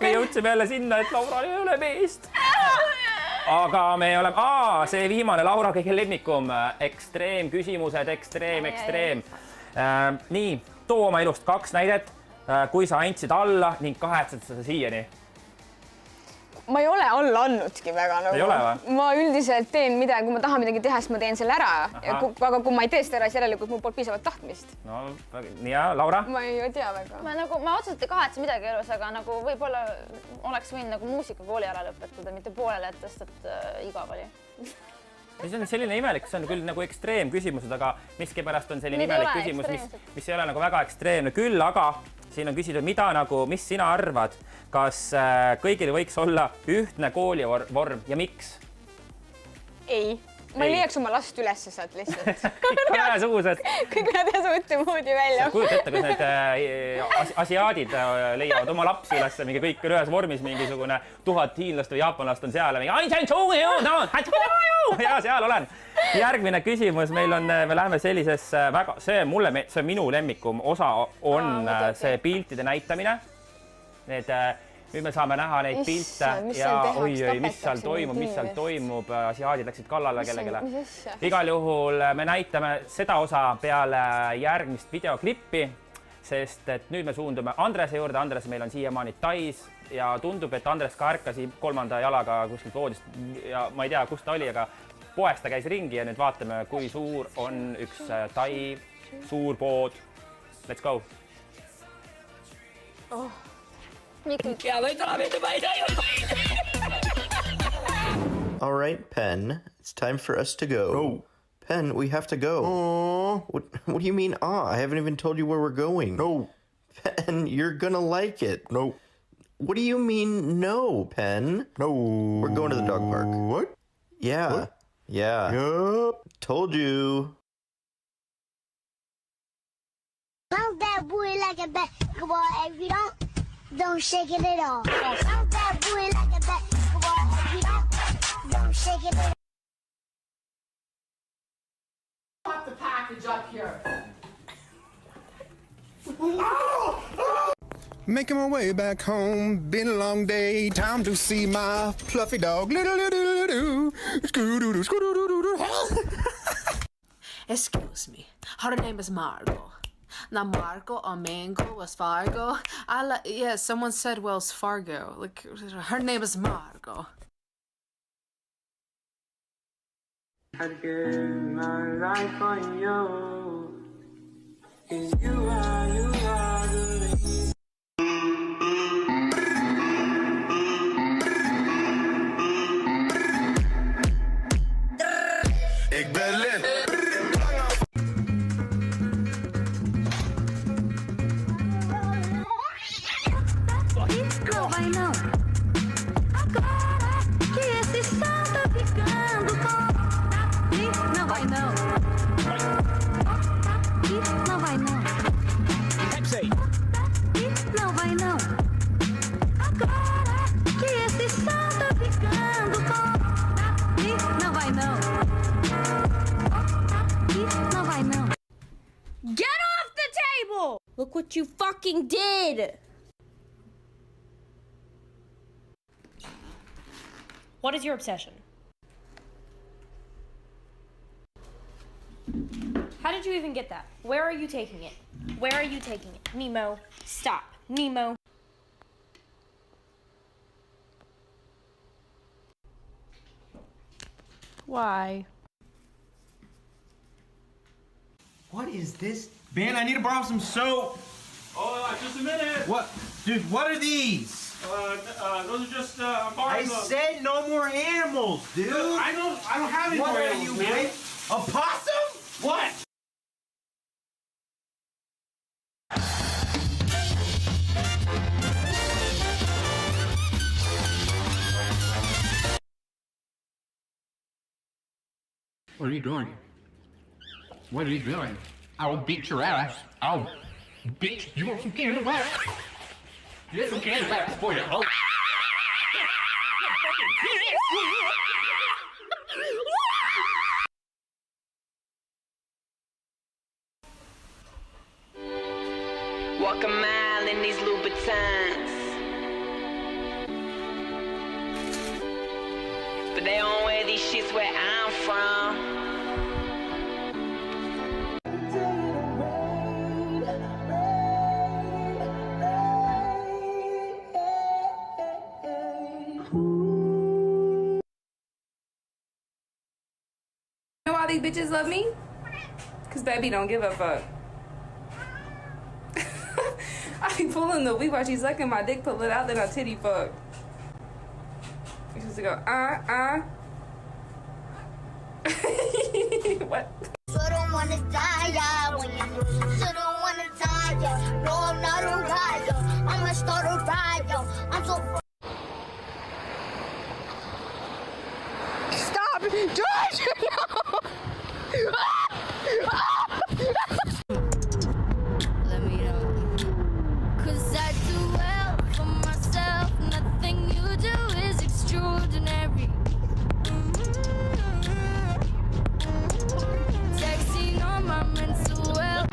S3: Me jõudsime jälle sinna, et Laura ei ole meest. Aga me oleme, see viimane Laura kõige lemmikum, ekstreemküsimused, ekstreem. Nii, too oma elust 2 näidet, kui sa andsid alla ning kahetsed seda siiani.
S5: Ma ei ole alla andnudki väga.
S3: Ei ole või?
S5: Ma üldiselt teen midagi, kui ma tahan midagi teha, siis ma teen selle ära. Aga kui ma ei tee seda ära, siis järelikult mul pole piisavalt tahtmist.
S3: No, nii ja, Laura?
S5: Ma ei tea väga.
S4: Ma otseselt ei kahetse midagi elus, aga võib-olla oleks võinud muusikakooli ära lõpetada, mitte poolele jätta, et igav oli.
S3: See on selline imelik, see on küll nagu ekstreemküsimused, aga miskipärast on selline imelik küsimus, mis ei ole nagu väga ekstreemne. Küll aga siin on küsitud, mis sina arvad, kas kõigil võiks olla ühtne koolivorm ja miks? Ei. Ma ei leiaks oma last üles sealt lihtsalt. Kõik on ühesugused. Kõik näed ühtemoodi välja. Kujuta ette, kus need asiaadid leiavad oma lapsi üles, kõik on ühes vormis, mingisugune 1000 hiinlast või jaapanlast on seal. Ja seal olen. Järgmine küsimus, me läheme sellisesse väga, see on minu lemmikum osa on see piltide näitamine. Nüüd me saame näha neid pilte ja mis seal toimub, asiaadid läksid kallale kellegele. Igal juhul me näitame seda osa peale järgmist videoklippi, sest et nüüd me suundume Andrese juurde. Andres meil on siiamaani Tais ja tundub, et Andres ka ärkasi 3. jalaga kuskilt voodist ja ma ei tea, kus ta oli, aga poes ta käis ringi ja nüüd vaatame, kui suur on üks Tai suur pood. Let's go!
S8: All right, Pen, it's time for us to go.
S9: No.
S8: Pen, we have to go. What do you mean, I haven't even told you where we're going.
S9: No.
S8: Pen, you're gonna like it.
S9: No.
S8: What do you mean, no, Pen?
S9: No.
S8: We're going to the dog park.
S9: What?
S8: Yeah.
S9: What?
S8: Yeah.
S9: Yup.
S8: Told you.
S10: Bounce that booty like a basketball. If you don't shake it at all. Bounce that booty like a basketball. If you don't shake it at all.
S11: Put the package up here.
S9: Making my way back home, been a long day, time to see my fluffy dog.
S11: Excuse me, her name is Margot. Now Margot or Mango was Fargo. Yeah, someone said Wells Fargo. Like, her name is Margot.
S12: I'd give my life on you. 'Cause you are the reason.
S9: Ik ben lid.
S13: Get off the table! Look what you fucking did!
S14: What is your obsession? How did you even get that? Where are you taking it? Where are you taking it? Nemo, stop. Nemo.
S15: Why?
S16: What is this? Ben, I need to borrow some soap.
S17: Oh, just a minute.
S16: What? Dude, what are these?
S17: Those are just
S16: I
S17: bars of...
S16: said no more animals, dude.
S17: I don't have any
S16: What
S17: more
S16: are
S17: animals,
S16: you,
S17: man.
S16: a possum?
S17: What?
S18: What are you doing? What are you doing? I will beat your ass. I'll beat you. Want some candy wax? Get some candy wax for you. Oh.
S19: Walk a mile in these Louboutins, but they don't wear these shits where I'm from.
S20: You know why these bitches love me? Cause baby don't give a fuck. I be pulling the weed while she's sucking my dick, pull it out, then I titty fuck. She used to go, What?
S10: So don't wanna die, yeah. When you so don't wanna die, yeah. No, I'm not a guy, yo. I'ma start a ride, yo. I'm so.
S5: Stop! George!
S2: Let me know. 'Cause I do well for myself. Nothing you do is extraordinary. Texting on my mental well.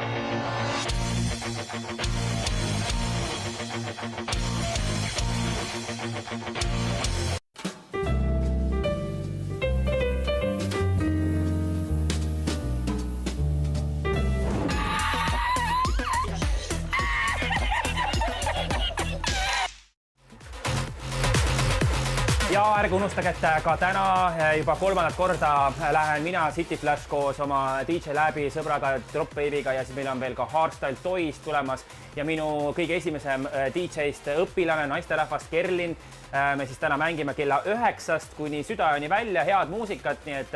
S3: ja ärge unustage, et ka täna juba 3. korda lähen mina City Flash koos oma DJ Läbi sõbraga Drop Baby'ga ja siis meil on veel ka Hardstyle Toys tulemas ja minu kõige esimesem DJ-st õpilane, naisterahvas Kerlin. Me siis täna mängime kella 9-st kuni südaööni välja head muusikat, nii et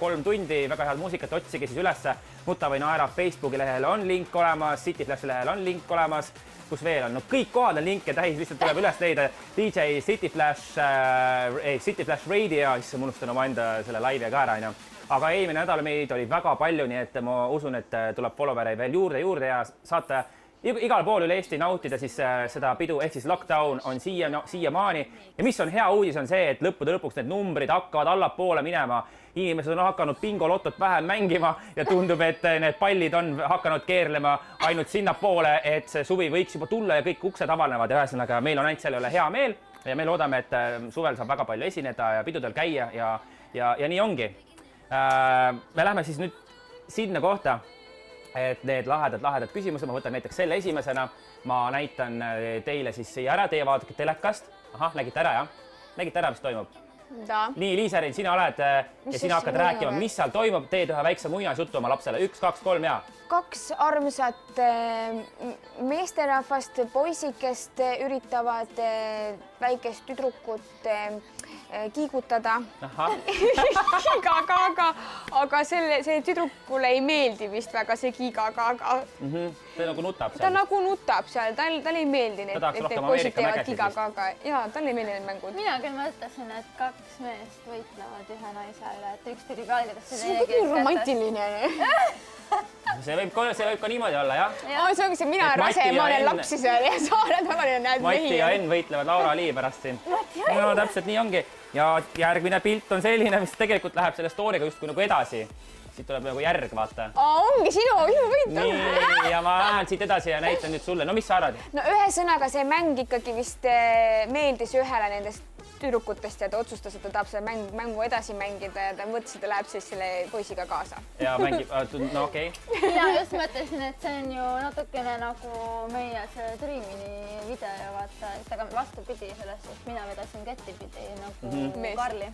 S3: 3 tundi väga head muusikat, otsige siis ülesse. Mutta või naera Facebooki lehel on link olemas, City Flashi lehel on link olemas. Kus veel on? No kõik kohad on linke täis, lihtsalt tuleb üles leida DJ City Flash Radio, siis ma unustan oma enda selle laivi ka ära. Aga eelmine nädal meid oli väga palju, nii et ma usun, et tuleb followereid veel juurde ja saate igal pool üle Eesti nautida siis seda pidu, ehk siis lockdown on siiamaani. Ja mis on hea uudis on see, et lõppude lõpuks need numbrid hakkavad allapoole minema. Inimesed on hakanud bingolotot vähem mängima ja tundub, et need pallid on hakanud keerlema ainult sinnapoole, et see suvi võiks juba tulla ja kõik uksed avanevad. Ja ühesõnaga meil on ainult selle üle hea meel ja me loodame, et suvel saab väga palju esineda ja pidudel käia ja nii ongi. Me lähme siis nüüd sinna kohta, et need lahedad küsimused, ma võtan näiteks selle esimesena. Ma näitan teile siis siia ära, teie vaadake telekast. Ahah, nägite ära, jah? Nägite ära, mis toimub?
S5: Da.
S3: Nii, Liisarin, sina oled ja sina hakkad rääkima, mis seal toimub, teed ühe väikse muinasjutu oma lapsele. 1, 2, 3 ja.
S5: 2 armsat meesterahvast, poisikest üritavad väikest tüdrukut kiigutada. Giga-gaga, aga see tüdrukule ei meeldi vist väga see giga-gaga.
S3: ta nagu nutab
S5: Ta
S3: seal.
S5: nagu nutab seal, tal ei meeldi
S3: Ta tahaks rohkem Ameerika mägesid vist.
S5: Jaa, tal ei meeldi need mängud.
S4: Mina küll mõtlesin, et 2 meest võitlevad ühe naise üle, et üks tuli kalgedesse.
S5: See on küll romantiline.
S3: See võib ka niimoodi olla, jah?
S5: See ongi see, mina olen rase, ma olen lapsi seal ja sa oled tavaline näed mehi.
S3: Mati ja Enn võitlevad Laura Lee pärast siin. No täpselt nii ongi. Ja järgmine pilt on selline, mis tegelikult läheb selle story'ga justkui nagu edasi. Siit tuleb nagu järg, vaata.
S5: Ongi sinu võit.
S3: Nii, ja ma lähen siit edasi ja näitan nüüd sulle. No mis sa arvad?
S5: No ühesõnaga see mäng ikkagi vist meeldis ühele nendest tüdrukutest ja ta otsustas, et ta tahab selle mängu edasi mängida ja ta mõtles, et ta läheb siis selle poisiga kaasa.
S3: Ja mängib, no okei.
S4: Mina just mõtlesin, et see on ju natukene nagu meie see Dreamini video ja vaata, et aga vastupidi sellest, et mina vedasin kettipidi nagu Karli.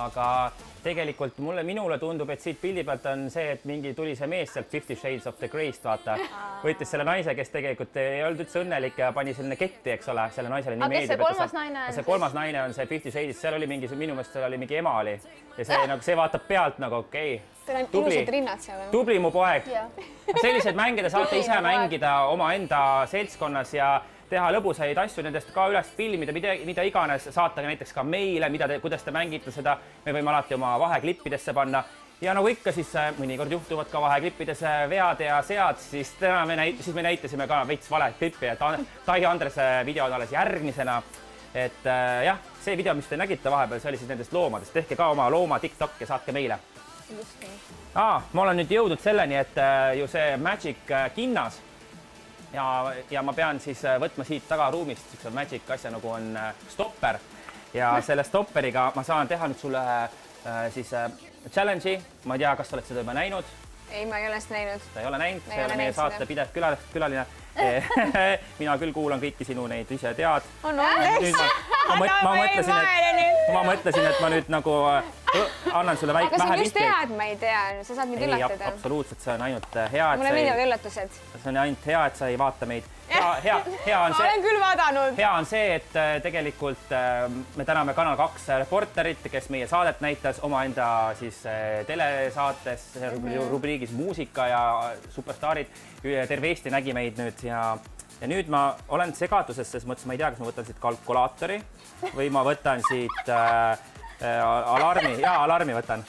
S3: Aga tegelikult minule tundub, et siit pildi pealt on see, et mingi tuli see mees sealt 50 Shades of the Grey'st, vaata. Võttis selle naise, kes tegelikult ei olnud üldse õnnelik ja pani selline ketti, eks ole, selle naisele nii meeldib.
S4: Aga kes see
S3: kolmas naine on see 50 Shades, seal oli mingi, minu meelest seal oli mingi ema oli ja see vaatab pealt nagu okei.
S5: Seal on ilusad rinnad seal.
S3: Tubli mu poeg. Sellised mängida saate ise mängida oma enda seltskonnas ja teha lõbusaid asju, nendest ka üles filmida, mida iganes, saata näiteks ka meile, kuidas te mängite seda. Me võime alati oma vaheklippidesse panna. Ja nagu ikka, siis mõnikord juhtuvad ka vaheklippidesse vead ja sead, siis me näitasime ka veits vale klippi, et Tai Andrese video on alles järgmisena. Et jah, see video, mis te nägite vahepeal, see oli siis nendest loomadest. Tehke ka oma looma TikTok ja saatke meile. Ma olen nüüd jõudnud selleni, et ju see Magic kinnas ja ma pean siis võtma siit tagaruumist üks Magic asja nagu on stopper ja selle stopperiga ma saan teha nüüd sulle siis challenge'i. Ma ei tea, kas sa oled seda juba näinud?
S5: Ei, ma ei ole seda näinud.
S3: Ta ei ole näinud, see on meie saate pidev külaline. Mina küll kuulan kõiki sinu neid, ise tead.
S5: On õnneks.
S3: Ma mõtlesin, et ma nüüd nagu annan sulle vähe
S5: vihkeid. Aga sa just
S3: tead,
S5: et ma ei tea, sa saad mind üllatada.
S3: Absoluutselt, see on ainult hea, et
S5: mulle meeldivad üllatused.
S3: See on ainult hea, et sa ei vaata meid. Hea on see,
S5: olen küll vaadanud.
S3: Hea on see, et tegelikult me täname Kanal 2 reporterit, kes meie saadet näitas omaenda siis telesaates rubriigis muusika ja superstaarid. Terve Eesti nägi meid nüüd ja nüüd ma olen segaduses, sest mõtlesin, ma ei tea, kas ma võtan siit kalkulaatori või ma võtan siit alarmi. Jaa, alarmi võtan.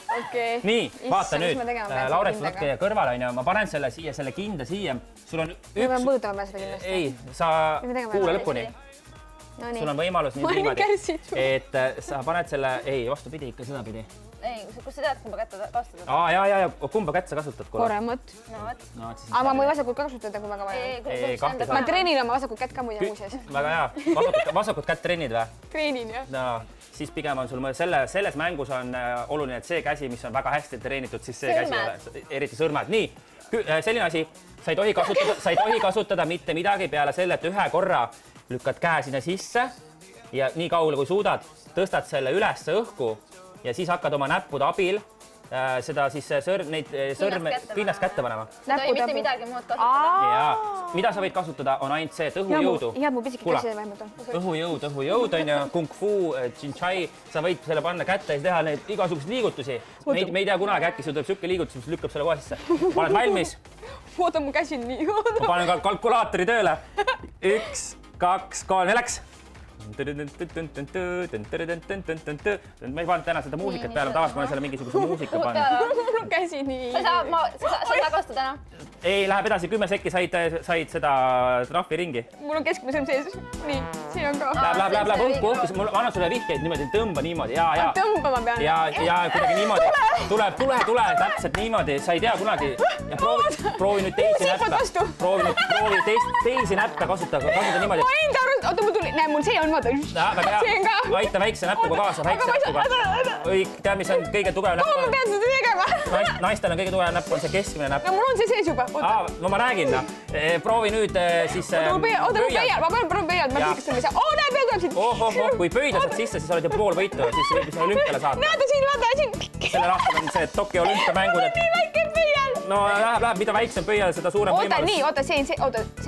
S3: Nii, vaata nüüd. Laures, võtke kõrval on ja ma panen selle siia, selle kinda siia. Sul on üks...
S5: Ma pean mõõtama seda kindlasti.
S3: Ei, sa kuula lõpuni. Sul on võimalus nüüd niimoodi, et sa paned selle... Ei, vastupidi, ikka seda pidi.
S4: Ei, kus sa tead, kumba kätte kasutada?
S3: Ja, kumba kätt sa kasutad?
S5: Koremot. Aga ma võin vasakut ka kasutada, kui väga vaja. Ma treenin oma vasakut kätt ka muide muuseas.
S3: Väga hea. Vasakut kätt treenid või?
S5: Treenin, jah.
S3: Siis pigem on sul selles mängus on oluline, et see käsi, mis on väga hästi treenitud, siis see käsi, eriti sõrmed. Nii, selline asi, sa ei tohi kasutada mitte midagi peale selle, et ühe korra lükkad käe sinna sisse ja nii kaugele kui suudad, tõstad selle üles õhku ja siis hakkad oma näppude abil seda siis neid sõrme kinnast kätte panema.
S4: Sa ei tohi mitte midagi muud kasutada.
S3: Mida sa võid kasutada, on ainult see, et õhujõudu.
S5: Jaa, mu pisikid asjad vähemalt on.
S3: Õhujõud on ju, kung fu, chinchai, sa võid selle panna kätte ja teha neid igasuguseid liigutusi. Me ei tea kunagi, äkki sul tuleb siuke liigutus, mis lükkab selle kohe sisse. Oled valmis?
S5: Oota, mu käsi on nii.
S3: Ma panen kalkulaatori tööle. 1, 2, 3 ja läks. Ma ei pannud täna seda muusikat peale, tavaliselt ma olen selle mingisuguse muusika pannud.
S5: Mul on käsi nii.
S4: Sa ei saa kasutada täna?
S3: Ei, läheb edasi, 10 sekki said seda trahviringi.
S5: Mul on keskmine sõrm sees. Nii, siin on ka.
S3: Läheb õhku, ma annan sulle vihkeid niimoodi, tõmba niimoodi.
S5: Tõmbama pean.
S3: Ja kuidagi niimoodi. Tule, täpselt niimoodi, sa ei tea kunagi. Proovi nüüd teisi näppe. Proovi teisi näppe kasutada niimoodi.
S5: Ma enda arust, oota, mul tuli, näe, mul see on vaata. See on ka.
S3: Aita väikse näpuga kaasa, Tead, mis on kõige tugev näpp?
S5: Ma pean seda tegema.
S3: Naistel on kõige tugev näpp, on see keskmine näpp.
S5: No mul on see sees juba.
S3: No ma räägin, proovi nüüd siis...
S5: Oota, mul pöial, ma panen pöial, ma tikast selle sisse. Näe, pöial tuleb siit.
S3: Kui pöida saad sisse, siis oled ju pool võitu, siis võib olümpiale saada.
S5: Näete siin, vaata siin.
S3: Selle aastal on see Tokyo olümpiamängud.
S5: Nii väike pöial.
S3: No läheb, mida väiksem pöial, seda suurem võimalus.
S5: Oota, see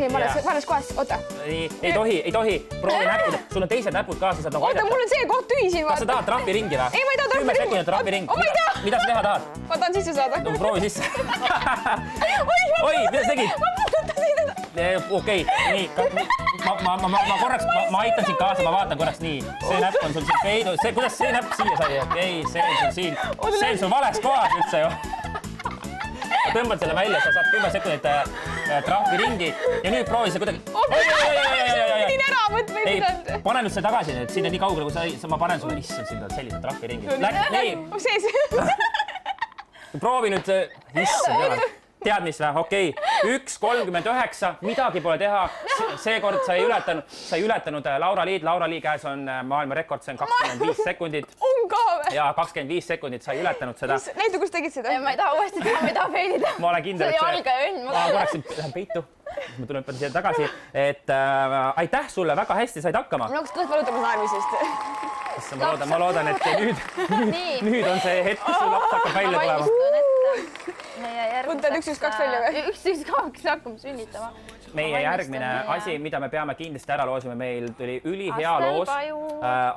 S5: on vales kohas, oota.
S3: Ei tohi, proovi näpud, sul on teised näpud ka, sa saad nagu
S5: aidata. Oota, mul on see koht tühi siin, vaata.
S3: Kas sa tahad trahviringi või?
S5: Ei, ma ei taha trahviringi.
S3: 10 sekundit trahviringi.
S5: Ma ei tea.
S3: Mida sa teha tahad?
S5: Ma tahan sisse saada.
S3: No proovi sisse. Oi, mida sa tegid?
S5: Ma puudutasin teda.
S3: okei, nii, ma korraks, ma aitan sind kaasa, ma vaatan korraks nii. See näpp on sul siin peidu, kuidas see näpp siia sai? Okei, see on sul siin. See on sul vales kohas üldse ju. Tõmbad selle välja, sa saad 10 sekundit trahvi ringi ja nüüd proovi see kuidagi.
S5: Pidin ära võtma ei pidanud.
S3: Pane nüüd see tagasi nüüd, siin on nii kaugele, kui ma panen sulle issand sinna sellise trahvi ringi. Nii.
S5: Sees.
S3: Proovi nüüd, issand jala. Tead mis või? Okei, 1.39, midagi pole teha. Seekord sa ei ületanud Laura Lee. Laura Lee käes on maailma rekord, see on 25 sekundit.
S5: On ka või?
S3: Ja 25 sekundit sa ei ületanud seda.
S5: Näidu, kus tegid seda?
S4: Ma ei taha uuesti teha, ma ei taha peilida.
S3: Ma olen kindel,
S4: et see... jalga ja õnn.
S3: Ma korraks lähen peitu. Ma tulen siia tagasi. Et aitäh sulle, väga hästi said hakkama.
S5: Ma hakkas kõht valutama naermisest.
S3: Ma loodan, et nüüd on see hetk, kus sul laps hakkab välja tulema.
S5: Võtad 112 välja või?
S4: 112 hakkame sünnitama.
S3: Meie järgmine asi, mida me peame kindlasti ära loosima, meil tuli ülihea loos.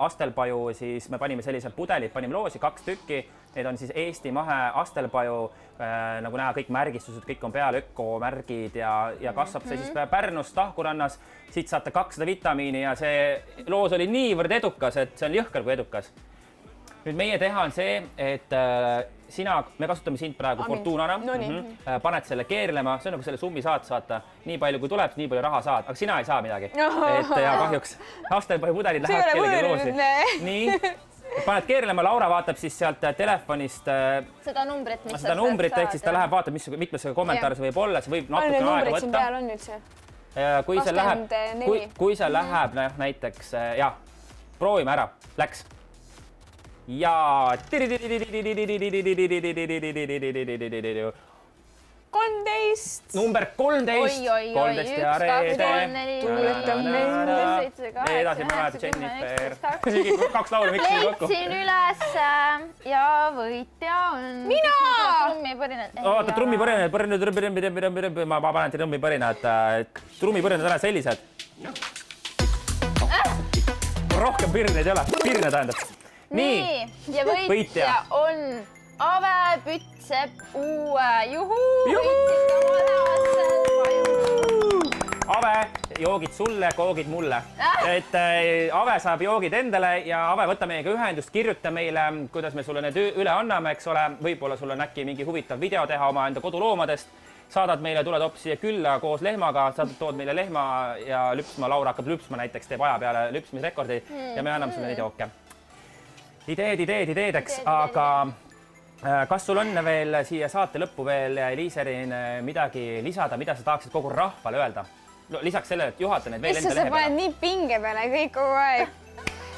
S3: Astelpaju, siis me panime sellised pudelid, panime loosi 2 tükki. Need on siis Eesti mahe astelpaju, nagu näha, kõik märgistused, kõik on peal, ökomärgid ja kasvab see siis Pärnus Tahkurannas. Siit saate 200 vitamiini ja see loos oli niivõrd edukas, et see on jõhker kui edukas. Nüüd meie teha on see, et me kasutame sind praegu Fortunana, paned selle keerlema, see on nagu selle summi saad saata, nii palju kui tuleb, nii palju raha saad, aga sina ei saa midagi. Et ja kahjuks astelpaju pudelid lähevad kellegi loosi. Nii, paned keerlema, Laura vaatab siis sealt telefonist
S4: seda numbrit,
S3: ehk siis ta läheb, vaatab, mitmes kommentaar see võib olla, see võib natukene aega võtta.
S5: Siin peal on nüüd see.
S3: Kui see läheb näiteks, jah, proovime ära, läks. Ja
S5: 13.
S3: Number 13. 13 ja Reede. Edasi ma mäletan Jennifer. 2 laulu miksin kokku.
S4: Leidsin üles ja võitja on...
S5: Mina!
S3: Oota, trummipõrinad. Ma panen trummipõrinad. Trummipõrinad ära sellised. Rohkem pirneid ei ole. Pirne tähendab. Nii,
S4: ja võitja on Ave Pütsepp uue
S3: Ave, joogid sulle, koogid mulle. Et Ave saab joogid endale ja Ave, võta meiega ühendust, kirjuta meile, kuidas me sulle need üle anname, eks ole. Võib-olla sul on äkki mingi huvitav video teha oma enda koduloomadest. Saadad meile, tuled hoopis siia külla koos lehmaga, tood meile lehma ja lüpsma. Laura hakkab lüpsma näiteks, teeb aja peale lüpsmisrekordi ja me anname sulle neid jooke. Ideedeks, aga kas sul on veel siia saate lõppu veel, Liiserin, midagi lisada, mida sa tahaksid kogu rahvale öelda? Lisaks sellele, et juhata need veel enda lehe peale.
S5: Sa paned nii pinge peale kõik kogu aeg.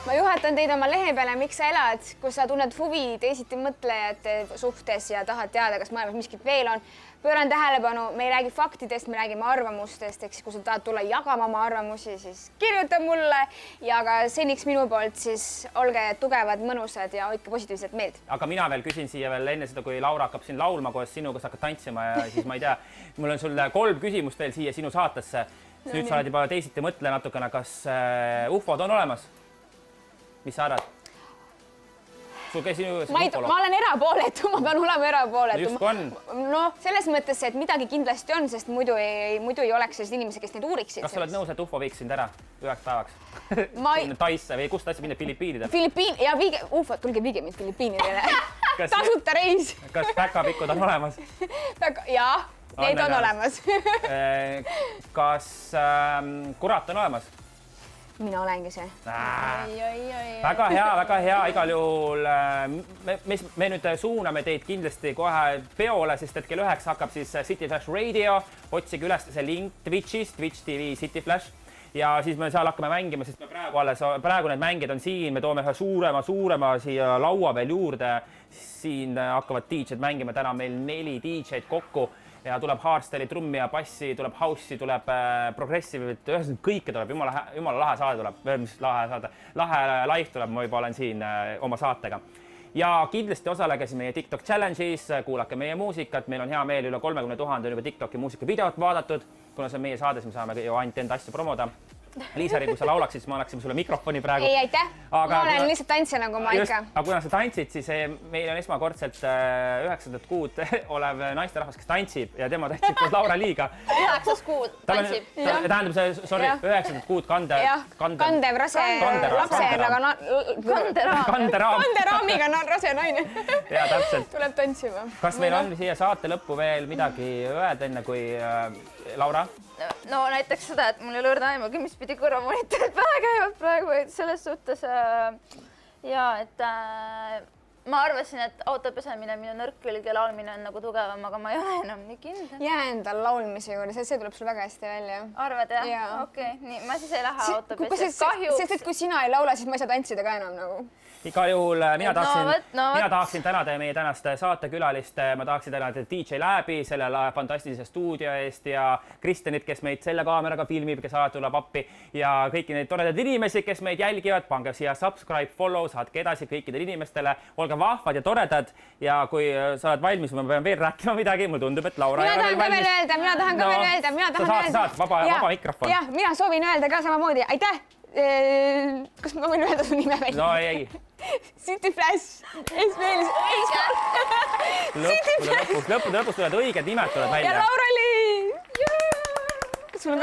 S5: Ma juhatan teid oma lehe peale, miks sa elad, kus sa tunned huvi teisiti mõtlejate suhtes ja tahad teada, kas maailmas miskit veel on. Pööran tähelepanu, me ei räägi faktidest, me räägime arvamustest, eks kui sa tahad tulla jagama oma arvamusi, siis kirjuta mulle ja ka seniks minu poolt, siis olge tugevad, mõnusad ja hoidke positiivset meelt.
S3: Aga mina veel küsin siia veel enne seda, kui Laura hakkab siin laulma koos sinuga, sa hakkad tantsima ja siis ma ei tea, mul on sulle 3 küsimust veel siia sinu saatesse. Nüüd sa oled juba teisiti mõtle natukene, kas ufod on olemas? Mis sa arvad?
S5: Ma olen erapooletu, ma pean olema erapooletu.
S3: Just kui on.
S5: No selles mõttes, et midagi kindlasti on, sest muidu ei oleks sellised inimesed, kes neid uuriksid.
S3: Kas sa oled nõus, et ufo viiks sind ära 9 päevaks? Taisse või kust tahtsid minna Filipiinidele?
S5: Ja viige, ufo, tulge viige mind Filipiinidele. Tasuta reis.
S3: Kas päkapikud on olemas?
S5: Jaa, need on olemas.
S3: Kas kurat on olemas?
S5: Mina olengi see.
S3: Väga hea, igal juhul me nüüd suuname teid kindlasti kohe peole, sest et kell 9 hakkab siis City Flash Radio, otsige üles see link Twitchist, Twitch TV City Flash ja siis me seal hakkame mängima, sest me praegu need mängid on siin, me toome ühe suurema siia laua veel juurde, siin hakkavad DJ'd mängima, täna meil 4 DJ'd kokku ja tuleb hardstyle'i, trummi ja bassi, tuleb house'i, tuleb progressive, ühesõnaga kõike tuleb, jumala lahe saade tuleb, mis lahe saade, lahe live tuleb, ma juba olen siin oma saatega. Ja kindlasti osalege siin meie TikTok Challenge'is, kuulake meie muusikat, meil on hea meel, üle 30 000 on juba TikToki muusikavideot vaadatud, kuna see on meie saade, siis me saame ju ainult enda asju promoda. Liisari, kui sa laulaksid, siis ma annaksin sulle mikrofoni praegu.
S5: Ei, aitäh. Ma olen lihtsalt tantsija nagu ma ikka.
S3: Aga kuna sa tantsid, siis meil on esmakordselt 9. kuud olev naisterahvas, kes tantsib ja tema tantsib koos Laura Liiga.
S4: 9. kuud tantsib.
S3: Tähendab see, sorry, 9. kuud
S5: kandev rase lapse, kanderaamiga rase naine.
S3: Ja täpselt.
S5: Tuleb tantsima.
S3: Kas meil on siia saate lõppu veel midagi öelda enne kui Laura?
S4: No näiteks seda, et mul ei ole õrna aimugi, mis pidi kõrvamonitorid pähe käivad praegu, et selles suhtes ja, et ma arvasin, et auto pesemine minu nõrk külg ja laulmine on nagu tugevam, aga ma ei ole enam nii kindel.
S5: Jää endal laulmise juurde, see tuleb sul väga hästi välja.
S4: Arvad, jah? Okei, nii, ma siis ei lähe auto pesema. Kahjuks.
S5: Sest, et kui sina ei laula, siis ma ei saa tantsida ka enam nagu.
S3: Igal juhul mina tahaksin tänada meie tänast saatekülalist, ma tahaksin tänada DJ Läbi selle fantastilise stuudio eest ja Kristenit, kes meid selle kaameraga filmib, kes alati tuleb appi ja kõiki neid toredad inimesi, kes meid jälgivad, pange siia subscribe, follow, saatke edasi kõikidele inimestele, olge vahvad ja toredad ja kui sa oled valmis, ma pean veel rääkima midagi, mulle tundub, et Laura ei ole veel valmis.
S5: Mina tahan ka veel öelda.
S3: Saad, vaba mikrofon.
S5: Jah, mina soovin öelda ka samamoodi. Aitäh! Kas ma võin öelda su nime välja?
S3: No ei.
S5: City Flash.
S3: Lõppude lõpus tulevad õiged nimed tulevad välja.
S5: Ja Laura Lee. Kas sul on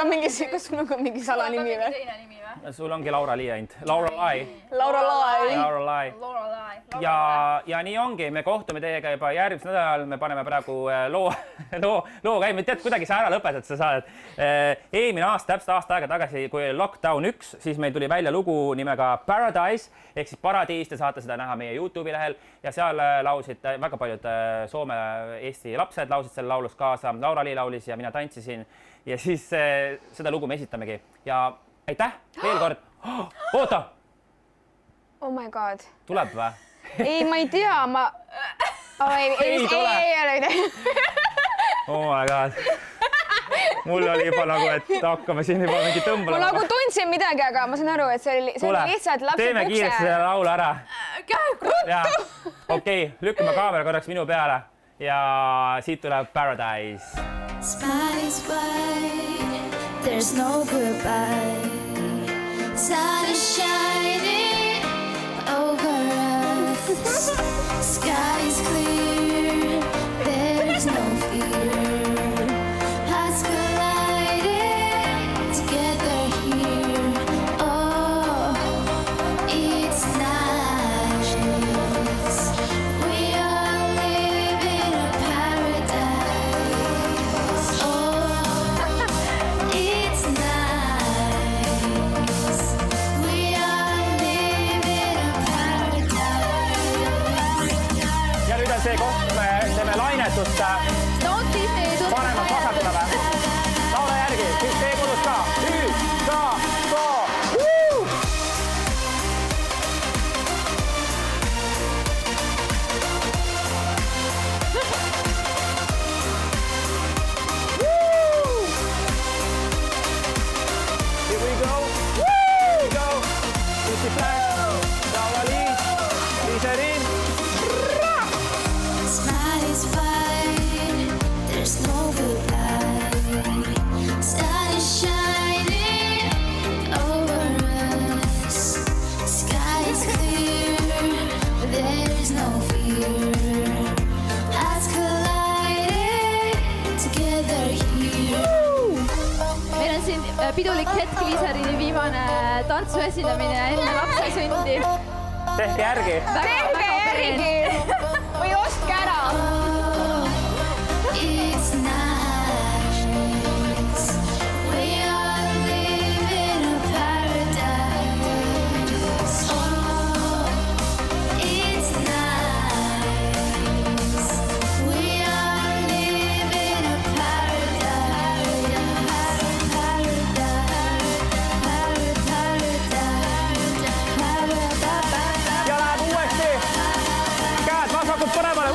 S5: ka mingi salanimi või?
S4: Teine nimi või?
S3: Sul ongi Laura Lee ainult. Laura Lai. Ja nii ongi, me kohtume teiega juba järgmisel nädalal, me paneme praegu loo käima, tead, kuidagi sa ära lõpetad, sa saad. Eelmine aasta, täpselt aasta aega tagasi, kui Lockdown 1, siis meil tuli välja lugu nimega Paradise, ehk siis Paradiis, te saate seda näha meie YouTube'i lehel ja seal laulsid väga paljud Soome Eesti lapsed, laulsid selle laulus kaasa, Laura Lee laulis ja mina tantsisin ja siis seda lugu me esitamegi ja aitäh veel kord. Oota!
S5: Oh my god.
S3: Tuleb või?
S5: Ei, ma ei tea, ei ole.
S3: Oh my god. Mul oli juba nagu, et hakkame siin juba mingi tõmbama.
S5: Ma nagu tundsin midagi, aga ma saan aru, et see oli lihtsalt lapse
S3: teeme kiiresti selle laulu ära. Okei, lükkame kaamera korraks minu peale ja siit tuleb Paradise.
S2: Sky is white, there's no goodbye. Sun is shining over us. Sky is clear, there's no fear. Hearts colliding together here. Oh, it's nice. We all live in a paradise. Oh, it's nice. We all live in a paradise.
S3: Ja nüüd on see koht, me teeme lainetust. Paneme vasakule või? Laula järgi, siis tee kodus ka. Nüüd, ka. Here we go. Here we go. City Flash, Laura Lee, Liserin.
S2: Sky is white, there's no goodbye. Sun is shining over us. Sky is clear, there's no fear. Hearts colliding together here.
S4: Meil on siin pidulik hetk Liisarini viimane tantsu esinemine enne lapse sündi.
S3: Tehke järgi.
S5: Tehke järgi või ostke ära.
S2: It's nice. We all live in a paradise. Oh, it's nice. We all live in a paradise.
S3: Ja läheb uuesti. Käed vasakult paremale.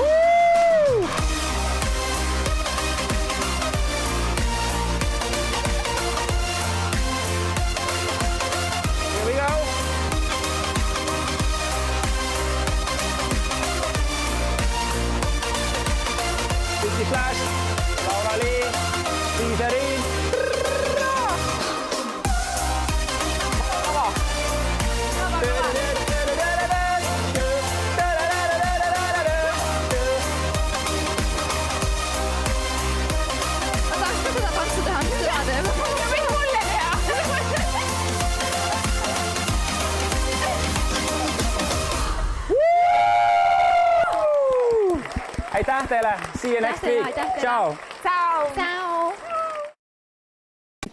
S3: aitäh teile, see you next week, tšau.
S5: Ciao.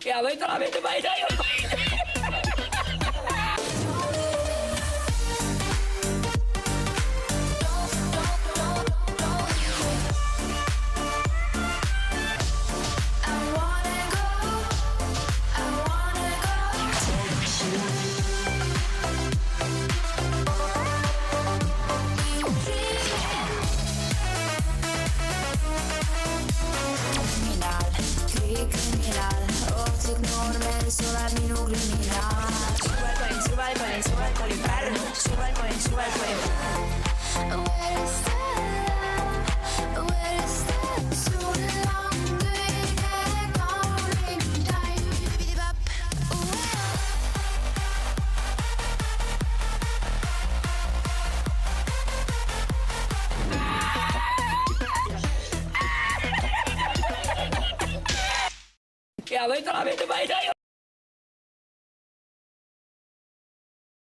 S1: Ja võidame mitte ma ei tea.
S2: Suvel minu kriminaal. Suvel kolin Pärnu. Suvel kolin Where is that? Sul on kõige kaunim taim.
S1: Ja võidame mitte ma ei tea.